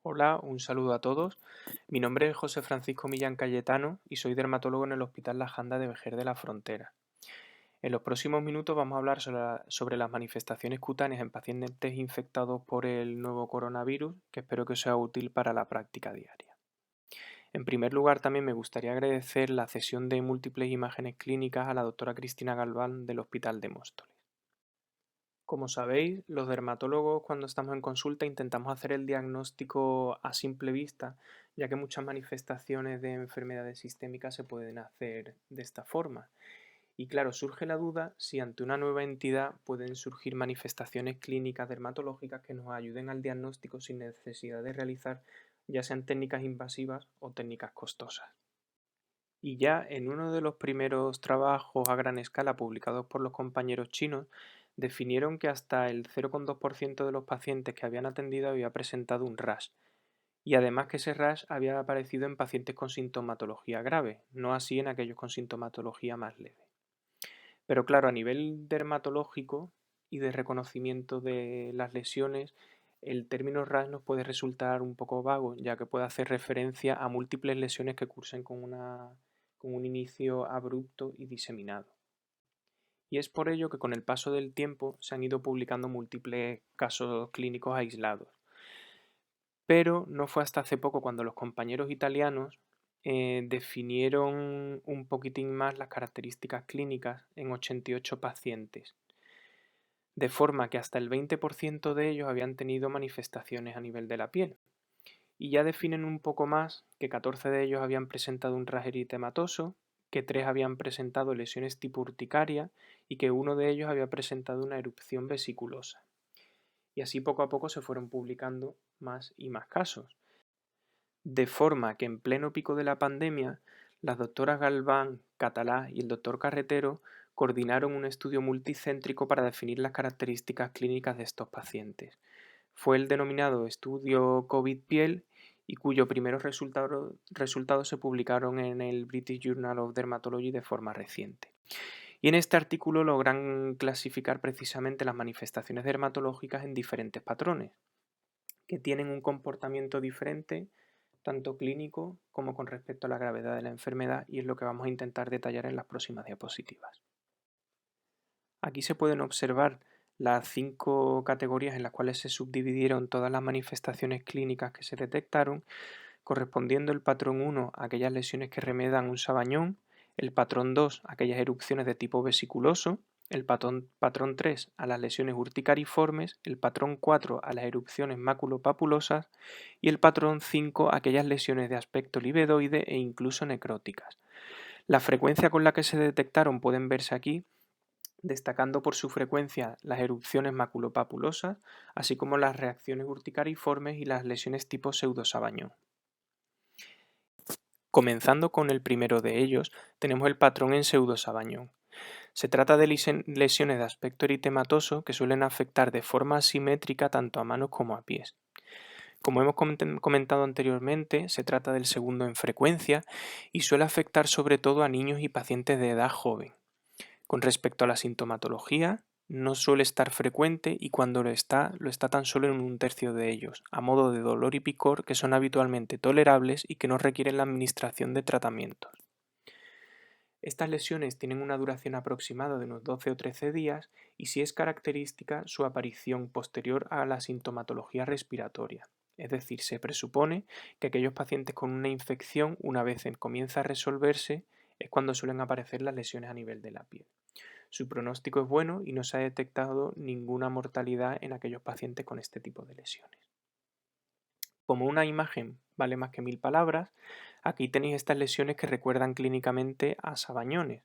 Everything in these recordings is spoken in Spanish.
Hola, un saludo a todos. Mi nombre es José Francisco Millán Cayetano y soy dermatólogo en el Hospital La Janda de Vejer de la Frontera. En los próximos minutos vamos a hablar sobre las manifestaciones cutáneas en pacientes infectados por el nuevo coronavirus, que espero que os sea útil para la práctica diaria. En primer lugar, también me gustaría agradecer la cesión de múltiples imágenes clínicas a la doctora Cristina Galván del Hospital de Móstoles. Como sabéis, los dermatólogos cuando estamos en consulta intentamos hacer el diagnóstico a simple vista, ya que muchas manifestaciones de enfermedades sistémicas se pueden hacer de esta forma. Y claro, surge la duda si ante una nueva entidad pueden surgir manifestaciones clínicas dermatológicas que nos ayuden al diagnóstico sin necesidad de realizar ya sean técnicas invasivas o técnicas costosas. Y ya en uno de los primeros trabajos a gran escala publicados por los compañeros chinos, definieron que hasta el 0,2% de los pacientes que habían atendido había presentado un rash, y además que ese rash había aparecido en pacientes con sintomatología grave, no así en aquellos con sintomatología más leve. Pero claro, a nivel dermatológico y de reconocimiento de las lesiones, el término rash nos puede resultar un poco vago, ya que puede hacer referencia a múltiples lesiones que cursen con un inicio abrupto y diseminado. Y es por ello que con el paso del tiempo se han ido publicando múltiples casos clínicos aislados. Pero no fue hasta hace poco cuando los compañeros italianos definieron un poquitín más las características clínicas en 88 pacientes, de forma que hasta el 20% de ellos habían tenido manifestaciones a nivel de la piel. Y ya definen un poco más que 14 de ellos habían presentado un rash eritematoso, que 3 habían presentado lesiones tipo urticaria y que uno de ellos había presentado una erupción vesiculosa. Y así poco a poco se fueron publicando más y más casos. De forma que en pleno pico de la pandemia, las doctoras Galván, Catalá y el doctor Carretero coordinaron un estudio multicéntrico para definir las características clínicas de estos pacientes. Fue el denominado estudio COVID-Piel y cuyos primeros resultados se publicaron en el British Journal of Dermatology de forma reciente. Y en este artículo logran clasificar precisamente las manifestaciones dermatológicas en diferentes patrones, que tienen un comportamiento diferente, tanto clínico como con respecto a la gravedad de la enfermedad, y es lo que vamos a intentar detallar en las próximas diapositivas. Aquí se pueden observar las 5 categorías en las cuales se subdividieron todas las manifestaciones clínicas que se detectaron, correspondiendo el patrón 1 a aquellas lesiones que remedan un sabañón, el patrón 2 a aquellas erupciones de tipo vesiculoso, el patrón 3 a las lesiones urticariformes, el patrón 4 a las erupciones maculopapulosas y el patrón 5 a aquellas lesiones de aspecto libedoide e incluso necróticas. La frecuencia con la que se detectaron pueden verse aquí, destacando por su frecuencia las erupciones maculopapulosas, así como las reacciones urticariformes y las lesiones tipo pseudosabañón. Comenzando con el primero de ellos, tenemos el patrón en pseudosabañón. Se trata de lesiones de aspecto eritematoso que suelen afectar de forma asimétrica tanto a manos como a pies. Como hemos comentado anteriormente, se trata del segundo en frecuencia y suele afectar sobre todo a niños y pacientes de edad joven. Con respecto a la sintomatología, no suele estar frecuente y cuando lo está tan solo en un tercio de ellos, a modo de dolor y picor que son habitualmente tolerables y que no requieren la administración de tratamientos. Estas lesiones tienen una duración aproximada de unos 12 o 13 días y sí es característica su aparición posterior a la sintomatología respiratoria. Es decir, se presupone que aquellos pacientes con una infección, una vez comienza a resolverse, es cuando suelen aparecer las lesiones a nivel de la piel. Su pronóstico es bueno y no se ha detectado ninguna mortalidad en aquellos pacientes con este tipo de lesiones. Como una imagen vale más que 1000 palabras, aquí tenéis estas lesiones que recuerdan clínicamente a sabañones.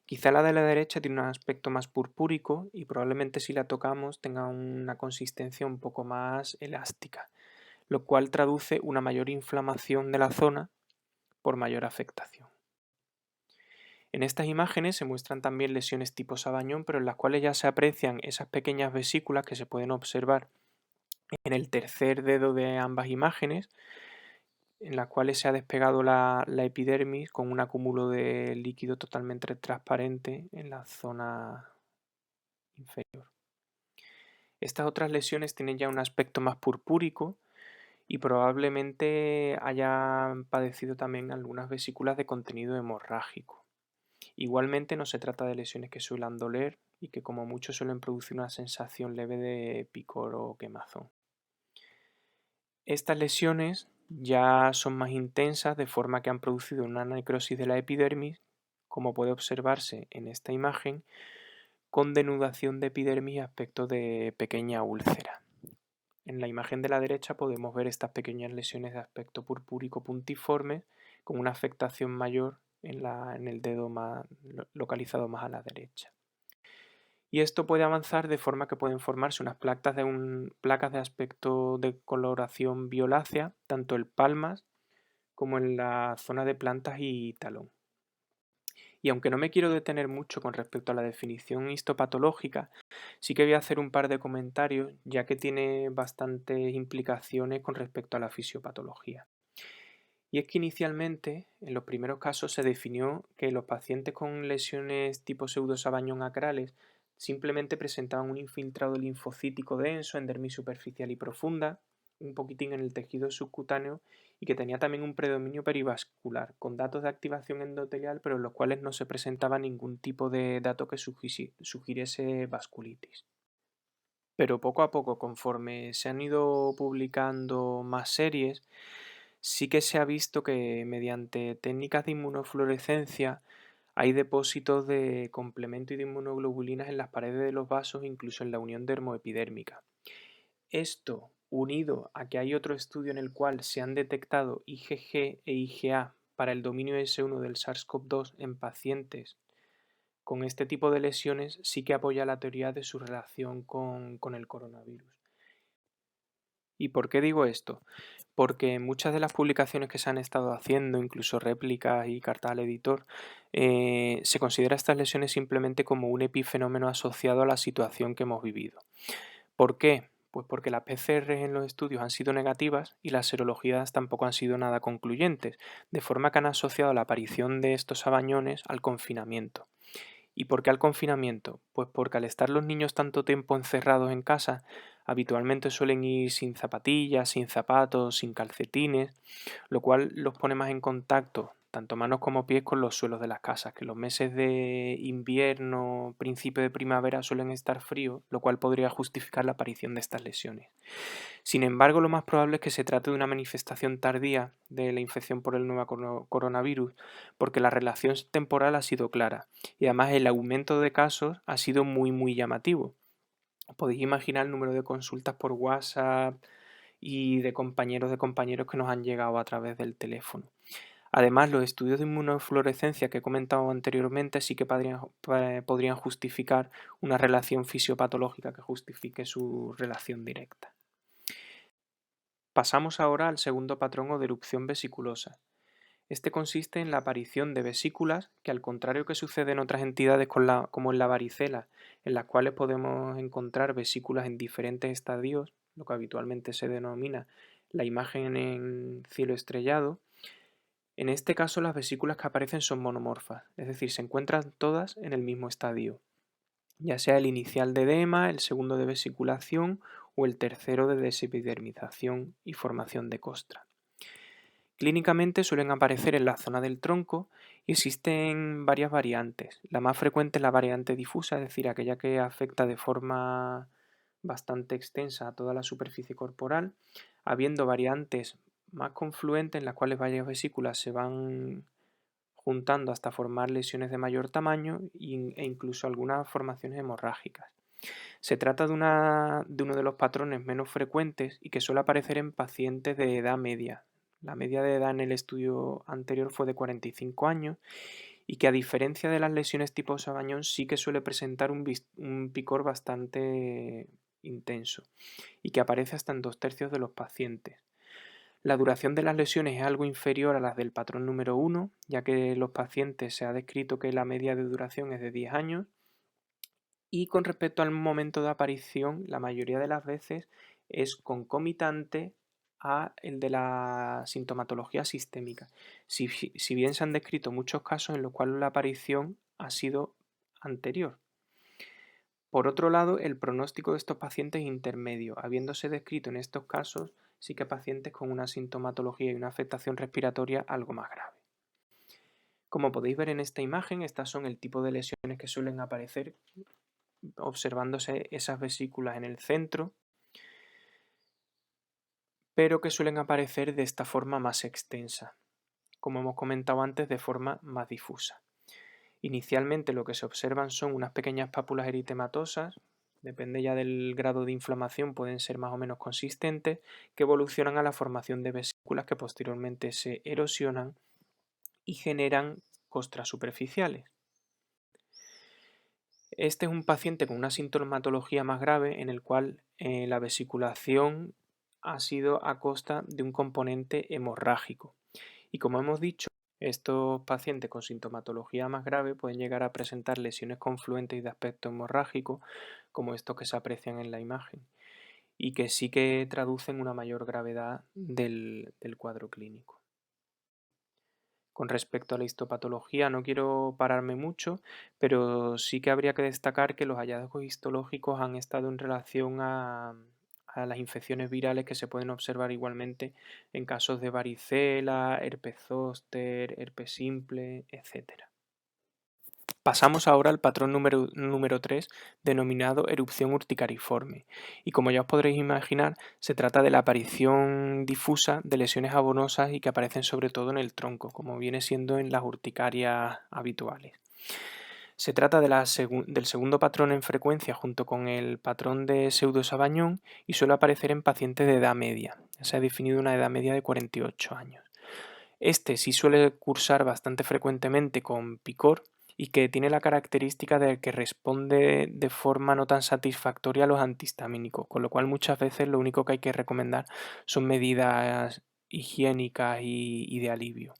Quizá la de la derecha tiene un aspecto más purpúrico y probablemente si la tocamos tenga una consistencia un poco más elástica, lo cual traduce una mayor inflamación de la zona por mayor afectación. En estas imágenes se muestran también lesiones tipo sabañón, pero en las cuales ya se aprecian esas pequeñas vesículas que se pueden observar en el tercer dedo de ambas imágenes, en las cuales se ha despegado la epidermis con un acúmulo de líquido totalmente transparente en la zona inferior. Estas otras lesiones tienen ya un aspecto más purpúrico y probablemente hayan padecido también algunas vesículas de contenido hemorrágico. Igualmente no se trata de lesiones que suelan doler y que como mucho suelen producir una sensación leve de picor o quemazón. Estas lesiones ya son más intensas, de forma que han producido una necrosis de la epidermis, como puede observarse en esta imagen, con denudación de epidermis y aspecto de pequeña úlcera. En la imagen de la derecha podemos ver estas pequeñas lesiones de aspecto purpúrico puntiforme con una afectación mayor en el dedo localizado más a la derecha. Y esto puede avanzar de forma que pueden formarse unas placas de aspecto de coloración violácea, tanto en palmas como en la zona de plantas y talón. Y aunque no me quiero detener mucho con respecto a la definición histopatológica, sí que voy a hacer un par de comentarios, ya que tiene bastantes implicaciones con respecto a la fisiopatología. Y es que inicialmente, en los primeros casos, se definió que los pacientes con lesiones tipo pseudosabañón acrales simplemente presentaban un infiltrado linfocítico denso en dermis superficial y profunda, un poquitín en el tejido subcutáneo, y que tenía también un predominio perivascular, con datos de activación endotelial, pero en los cuales no se presentaba ningún tipo de dato que sugiriese vasculitis. Pero poco a poco, conforme se han ido publicando más series, sí que se ha visto que mediante técnicas de inmunofluorescencia hay depósitos de complemento y de inmunoglobulinas en las paredes de los vasos, incluso en la unión dermoepidérmica. Esto, unido a que hay otro estudio en el cual se han detectado IgG e IgA para el dominio S1 del SARS-CoV-2 en pacientes con este tipo de lesiones, sí que apoya la teoría de su relación con el coronavirus. ¿Y por qué digo esto? Porque en muchas de las publicaciones que se han estado haciendo, incluso réplicas y cartas al editor, se considera estas lesiones simplemente como un epifenómeno asociado a la situación que hemos vivido. ¿Por qué? Pues porque las PCR en los estudios han sido negativas y las serologías tampoco han sido nada concluyentes, de forma que han asociado la aparición de estos sabañones al confinamiento. ¿Y por qué al confinamiento? Pues porque al estar los niños tanto tiempo encerrados en casa, habitualmente suelen ir sin zapatillas, sin zapatos, sin calcetines, lo cual los pone más en contacto, tanto manos como pies, con los suelos de las casas, que los meses de invierno, principio de primavera suelen estar fríos, lo cual podría justificar la aparición de estas lesiones. Sin embargo, lo más probable es que se trate de una manifestación tardía de la infección por el nuevo coronavirus, porque la relación temporal ha sido clara y además el aumento de casos ha sido muy llamativo. Podéis imaginar el número de consultas por WhatsApp y de compañeros que nos han llegado a través del teléfono. Además, los estudios de inmunofluorescencia que he comentado anteriormente sí que podrían justificar una relación fisiopatológica que justifique su relación directa. Pasamos ahora al segundo patrón o de erupción vesiculosa. Este consiste en la aparición de vesículas que, al contrario que sucede en otras entidades como en la varicela, en las cuales podemos encontrar vesículas en diferentes estadios, lo que habitualmente se denomina la imagen en cielo estrellado, en este caso las vesículas que aparecen son monomorfas, es decir, se encuentran todas en el mismo estadio, ya sea el inicial de edema, el segundo de vesiculación o el tercero de desepidermización y formación de costra. Clínicamente suelen aparecer en la zona del tronco y existen varias variantes. La más frecuente es la variante difusa, es decir, aquella que afecta de forma bastante extensa a toda la superficie corporal, habiendo variantes más confluentes en las cuales varias vesículas se van juntando hasta formar lesiones de mayor tamaño e incluso algunas formaciones hemorrágicas. Se trata de uno de los patrones menos frecuentes y que suele aparecer en pacientes de edad media. La media de edad en el estudio anterior fue de 45 años y que, a diferencia de las lesiones tipo sabañón, sí que suele presentar un picor bastante intenso y que aparece hasta en 2/3 de los pacientes. La duración de las lesiones es algo inferior a las del patrón número 1, ya que en los pacientes se ha descrito que la media de duración es de 10 años. Y con respecto al momento de aparición, la mayoría de las veces es concomitante a el de la sintomatología sistémica. Si bien se han descrito muchos casos en los cuales la aparición ha sido anterior. Por otro lado, el pronóstico de estos pacientes es intermedio, habiéndose descrito en estos casos sí que pacientes con una sintomatología y una afectación respiratoria algo más grave. Como podéis ver en esta imagen, estas son el tipo de lesiones que suelen aparecer observándose esas vesículas en el centro, pero que suelen aparecer de esta forma más extensa, como hemos comentado antes, de forma más difusa. Inicialmente lo que se observan son unas pequeñas pápulas eritematosas, depende ya del grado de inflamación, pueden ser más o menos consistentes, que evolucionan a la formación de vesículas que posteriormente se erosionan y generan costras superficiales. Este es un paciente con una sintomatología más grave en el cual la vesiculación ha sido a costa de un componente hemorrágico. Y como hemos dicho, estos pacientes con sintomatología más grave pueden llegar a presentar lesiones confluentes y de aspecto hemorrágico, como estos que se aprecian en la imagen, y que sí que traducen una mayor gravedad del cuadro clínico. Con respecto a la histopatología no quiero pararme mucho, pero sí que habría que destacar que los hallazgos histológicos han estado en relación a las infecciones virales que se pueden observar igualmente en casos de varicela, herpes zóster, herpes simple, etc. Pasamos ahora al patrón número 3, denominado erupción urticariforme, y como ya os podréis imaginar, se trata de la aparición difusa de lesiones abonosas y que aparecen sobre todo en el tronco, como viene siendo en las urticarias habituales. Se trata del segundo patrón en frecuencia junto con el patrón de pseudosabañón y suele aparecer en pacientes de edad media. Se ha definido una edad media de 48 años. Este sí suele cursar bastante frecuentemente con picor y que tiene la característica de que responde de forma no tan satisfactoria a los antihistamínicos, con lo cual muchas veces lo único que hay que recomendar son medidas higiénicas y de alivio.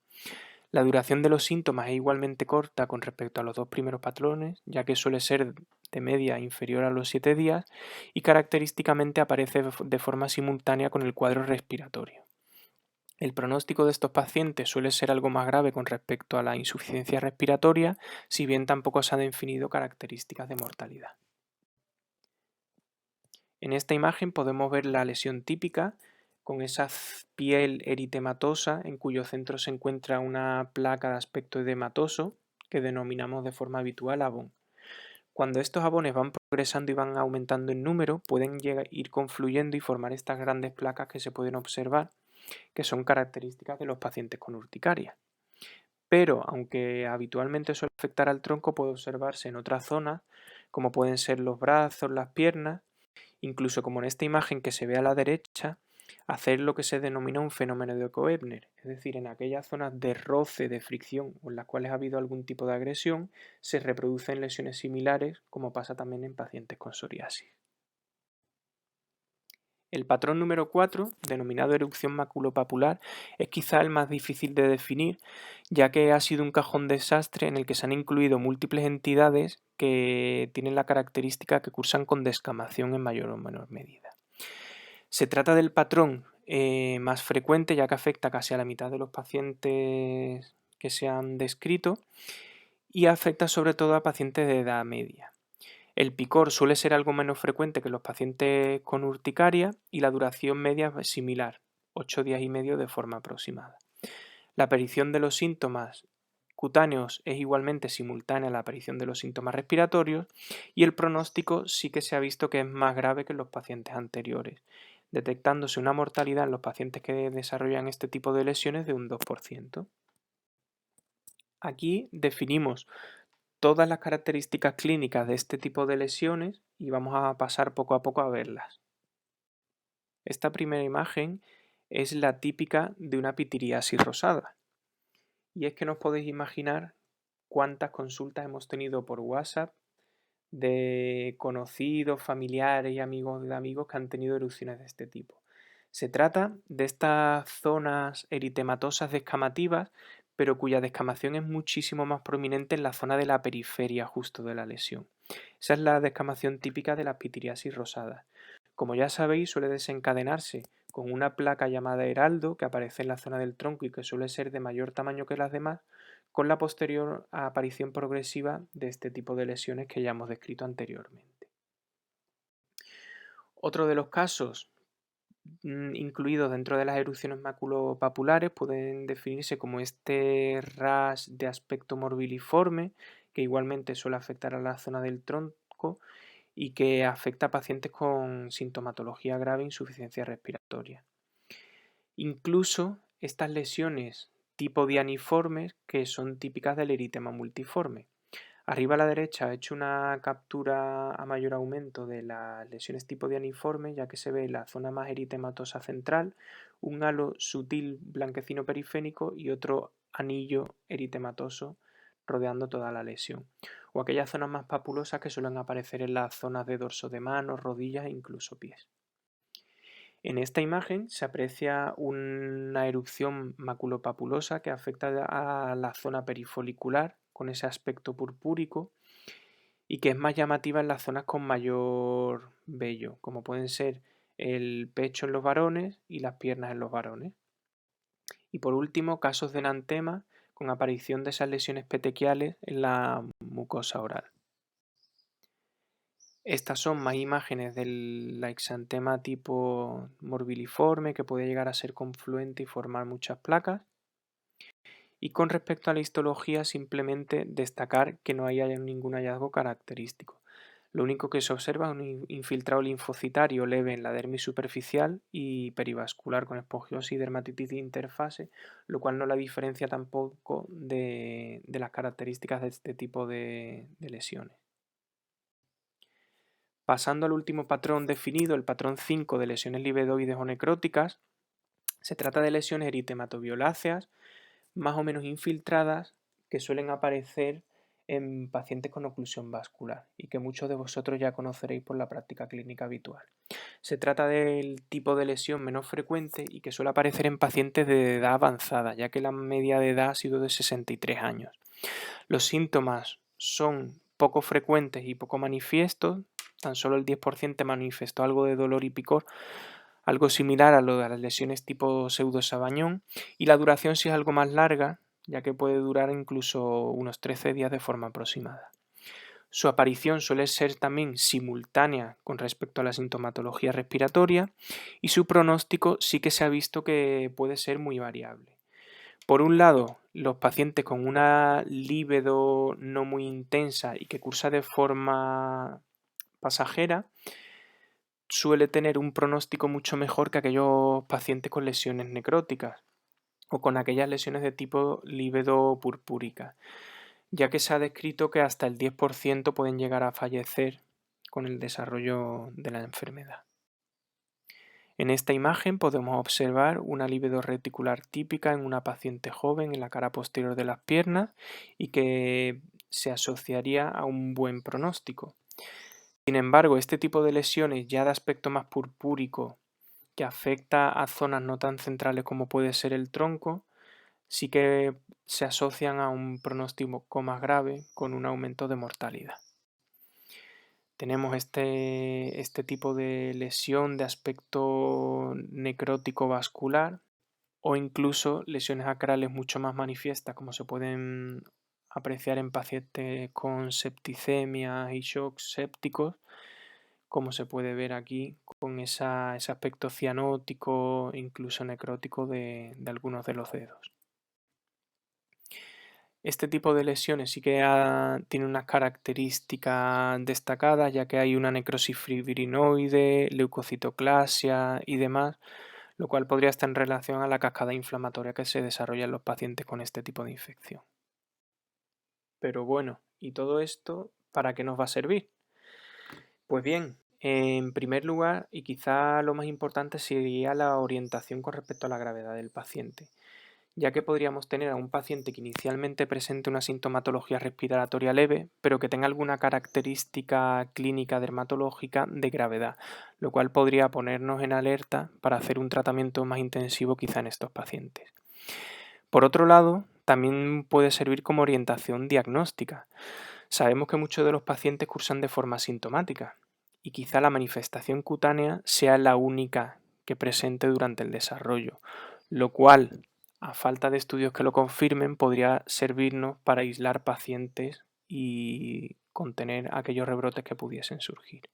La duración de los síntomas es igualmente corta con respecto a los dos primeros patrones, ya que suele ser de media inferior a los 7 días y característicamente aparece de forma simultánea con el cuadro respiratorio. El pronóstico de estos pacientes suele ser algo más grave con respecto a la insuficiencia respiratoria, si bien tampoco se han definido características de mortalidad. En esta imagen podemos ver la lesión típica, con esa piel eritematosa en cuyo centro se encuentra una placa de aspecto edematoso que denominamos de forma habitual abón. Cuando estos abones van progresando y van aumentando en número, pueden ir confluyendo y formar estas grandes placas que se pueden observar, que son características de los pacientes con urticaria. Pero, aunque habitualmente suele afectar al tronco, puede observarse en otras zonas, como pueden ser los brazos, las piernas, incluso como en esta imagen que se ve a la derecha, hacer lo que se denomina un fenómeno de Koebner, es decir, en aquellas zonas de roce, de fricción o en las cuales ha habido algún tipo de agresión, se reproducen lesiones similares, como pasa también en pacientes con psoriasis. El patrón número 4, denominado erupción maculopapular, es quizá el más difícil de definir, ya que ha sido un cajón desastre en el que se han incluido múltiples entidades que tienen la característica que cursan con descamación en mayor o menor medida. Se trata del patrón más frecuente, ya que afecta casi a la mitad de los pacientes que se han descrito y afecta sobre todo a pacientes de edad media. El picor suele ser algo menos frecuente que los pacientes con urticaria y la duración media es similar, 8 días y medio de forma aproximada. La aparición de los síntomas cutáneos es igualmente simultánea a la aparición de los síntomas respiratorios y el pronóstico sí que se ha visto que es más grave que en los pacientes anteriores, detectándose una mortalidad en los pacientes que desarrollan este tipo de lesiones de un 2%. Aquí definimos todas las características clínicas de este tipo de lesiones y vamos a pasar poco a poco a verlas. Esta primera imagen es la típica de una pitiriasis rosada. Y es que no os podéis imaginar cuántas consultas hemos tenido por WhatsApp de conocidos, familiares y amigos de amigos que han tenido erupciones de este tipo. Se trata de estas zonas eritematosas descamativas, pero cuya descamación es muchísimo más prominente en la zona de la periferia justo de la lesión. Esa es la descamación típica de la pitiriasis rosada. Como ya sabéis, suele desencadenarse con una placa llamada heraldo que aparece en la zona del tronco y que suele ser de mayor tamaño que las demás, con la posterior aparición progresiva de este tipo de lesiones que ya hemos descrito anteriormente. Otro de los casos incluidos dentro de las erupciones maculopapulares pueden definirse como este rash de aspecto morbiliforme, que igualmente suele afectar a la zona del tronco y que afecta a pacientes con sintomatología grave e insuficiencia respiratoria. Incluso estas lesiones tipo dianiformes, que son típicas del eritema multiforme. Arriba a la derecha he hecho una captura a mayor aumento de las lesiones tipo dianiforme, ya que se ve la zona más eritematosa central, un halo sutil blanquecino perifénico y otro anillo eritematoso rodeando toda la lesión. O aquellas zonas más papulosas que suelen aparecer en las zonas de dorso de manos, rodillas e incluso pies. En esta imagen se aprecia una erupción maculopapulosa que afecta a la zona perifolicular con ese aspecto purpúrico y que es más llamativa en las zonas con mayor vello, como pueden ser el pecho en los varones y las piernas en los varones. Y por último, casos de enantema con aparición de esas lesiones petequiales en la mucosa oral. Estas son más imágenes del exantema tipo morbiliforme que puede llegar a ser confluente y formar muchas placas. Y con respecto a la histología, simplemente destacar que no hay ningún hallazgo característico. Lo único que se observa es un infiltrado linfocitario leve en la dermis superficial y perivascular con esponjosis y dermatitis de interfase, lo cual no la diferencia tampoco de las características de este tipo de lesiones. Pasando al último patrón definido, el patrón 5 de lesiones livedoides o necróticas, se trata de lesiones eritematoviolaceas más o menos infiltradas que suelen aparecer en pacientes con oclusión vascular y que muchos de vosotros ya conoceréis por la práctica clínica habitual. Se trata del tipo de lesión menos frecuente y que suele aparecer en pacientes de edad avanzada, ya que la media de edad ha sido de 63 años. Los síntomas son poco frecuentes y poco manifiestos, tan solo el 10% manifestó algo de dolor y picor, algo similar a lo de las lesiones tipo pseudosabañón, y la duración sí es algo más larga, ya que puede durar incluso unos 13 días de forma aproximada. Su aparición suele ser también simultánea con respecto a la sintomatología respiratoria y su pronóstico sí que se ha visto que puede ser muy variable. Por un lado, los pacientes con una libido no muy intensa y que cursa de forma pasajera suele tener un pronóstico mucho mejor que aquellos pacientes con lesiones necróticas o con aquellas lesiones de tipo libido purpúrica, ya que se ha descrito que hasta el 10% pueden llegar a fallecer con el desarrollo de la enfermedad. En esta imagen podemos observar una libido reticular típica en una paciente joven en la cara posterior de las piernas y que se asociaría a un buen pronóstico. Sin embargo, este tipo de lesiones ya de aspecto más purpúrico que afecta a zonas no tan centrales como puede ser el tronco, sí que se asocian a un pronóstico más grave con un aumento de mortalidad. Tenemos este tipo de lesión de aspecto necrótico vascular o incluso lesiones acrales mucho más manifiestas, como se pueden apreciar en pacientes con septicemia y shocks sépticos, como se puede ver aquí con ese aspecto cianótico e incluso necrótico de algunos de los dedos. Este tipo de lesiones sí que tiene unas características destacadas, ya que hay una necrosis fibrinoide, leucocitoclasia y demás, lo cual podría estar en relación a la cascada inflamatoria que se desarrolla en los pacientes con este tipo de infección. Pero bueno, ¿y todo esto para qué nos va a servir? Pues bien, en primer lugar, y quizá lo más importante, sería la orientación con respecto a la gravedad del paciente, ya que podríamos tener a un paciente que inicialmente presente una sintomatología respiratoria leve, pero que tenga alguna característica clínica dermatológica de gravedad, lo cual podría ponernos en alerta para hacer un tratamiento más intensivo quizá en estos pacientes. Por otro lado, también puede servir como orientación diagnóstica. Sabemos que muchos de los pacientes cursan de forma asintomática y quizá la manifestación cutánea sea la única que presente durante el desarrollo, lo cual, a falta de estudios que lo confirmen, podría servirnos para aislar pacientes y contener aquellos rebrotes que pudiesen surgir.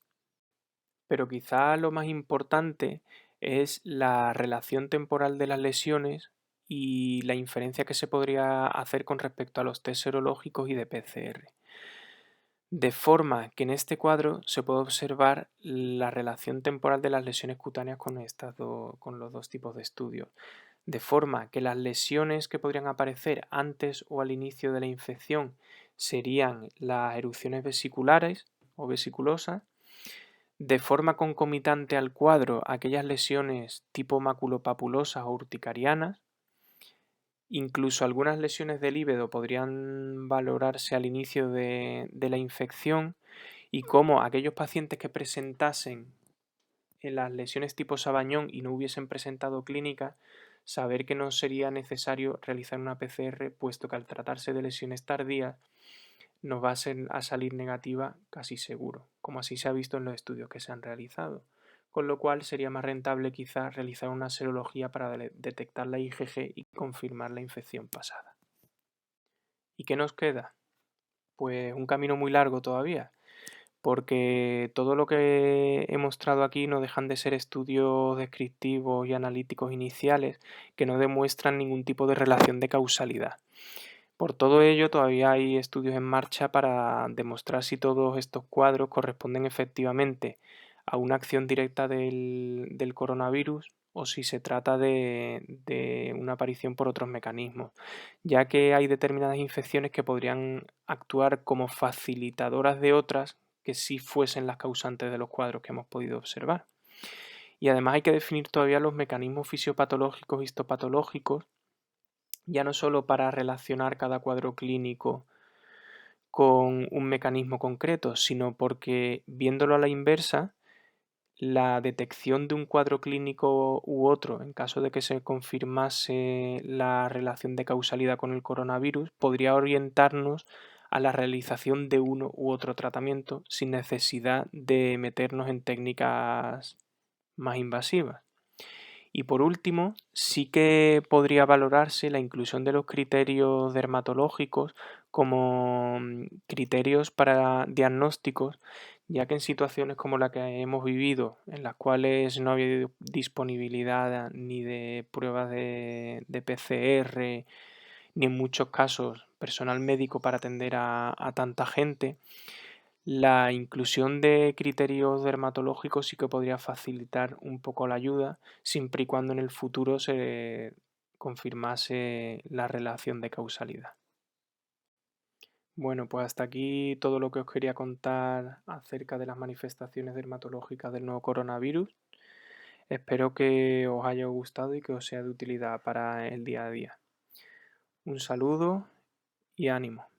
Pero quizá lo más importante es la relación temporal de las lesiones y la inferencia que se podría hacer con respecto a los test serológicos y de PCR. De forma que en este cuadro se puede observar la relación temporal de las lesiones cutáneas con los dos tipos de estudios. De forma que las lesiones que podrían aparecer antes o al inicio de la infección serían las erupciones vesiculares o vesiculosas. De forma concomitante al cuadro, aquellas lesiones tipo maculopapulosas o urticarianas. Incluso algunas lesiones del líbedo podrían valorarse al inicio de la infección, y cómo aquellos pacientes que presentasen en las lesiones tipo Sabañón y no hubiesen presentado clínicas, saber que no sería necesario realizar una PCR, puesto que al tratarse de lesiones tardías nos va a salir negativa casi seguro, como así se ha visto en los estudios que se han realizado. Con lo cual sería más rentable quizás realizar una serología para detectar la IgG y confirmar la infección pasada. ¿Y qué nos queda? Pues un camino muy largo todavía, porque todo lo que he mostrado aquí no dejan de ser estudios descriptivos y analíticos iniciales que no demuestran ningún tipo de relación de causalidad. Por todo ello, todavía hay estudios en marcha para demostrar si todos estos cuadros corresponden efectivamente a una acción directa del coronavirus o si se trata de una aparición por otros mecanismos, ya que hay determinadas infecciones que podrían actuar como facilitadoras de otras que sí fuesen las causantes de los cuadros que hemos podido observar. Y además hay que definir todavía los mecanismos fisiopatológicos y histopatológicos, ya no solo para relacionar cada cuadro clínico con un mecanismo concreto, sino porque, viéndolo a la inversa, la detección de un cuadro clínico u otro, en caso de que se confirmase la relación de causalidad con el coronavirus, podría orientarnos a la realización de uno u otro tratamiento sin necesidad de meternos en técnicas más invasivas. Y por último, sí que podría valorarse la inclusión de los criterios dermatológicos como criterios para diagnósticos, ya que en situaciones como la que hemos vivido, en las cuales no había disponibilidad ni de pruebas de PCR, ni en muchos casos personal médico para atender a tanta gente, la inclusión de criterios dermatológicos sí que podría facilitar un poco la ayuda, siempre y cuando en el futuro se confirmase la relación de causalidad. Bueno, pues hasta aquí todo lo que os quería contar acerca de las manifestaciones dermatológicas del nuevo coronavirus. Espero que os haya gustado y que os sea de utilidad para el día a día. Un saludo y ánimo.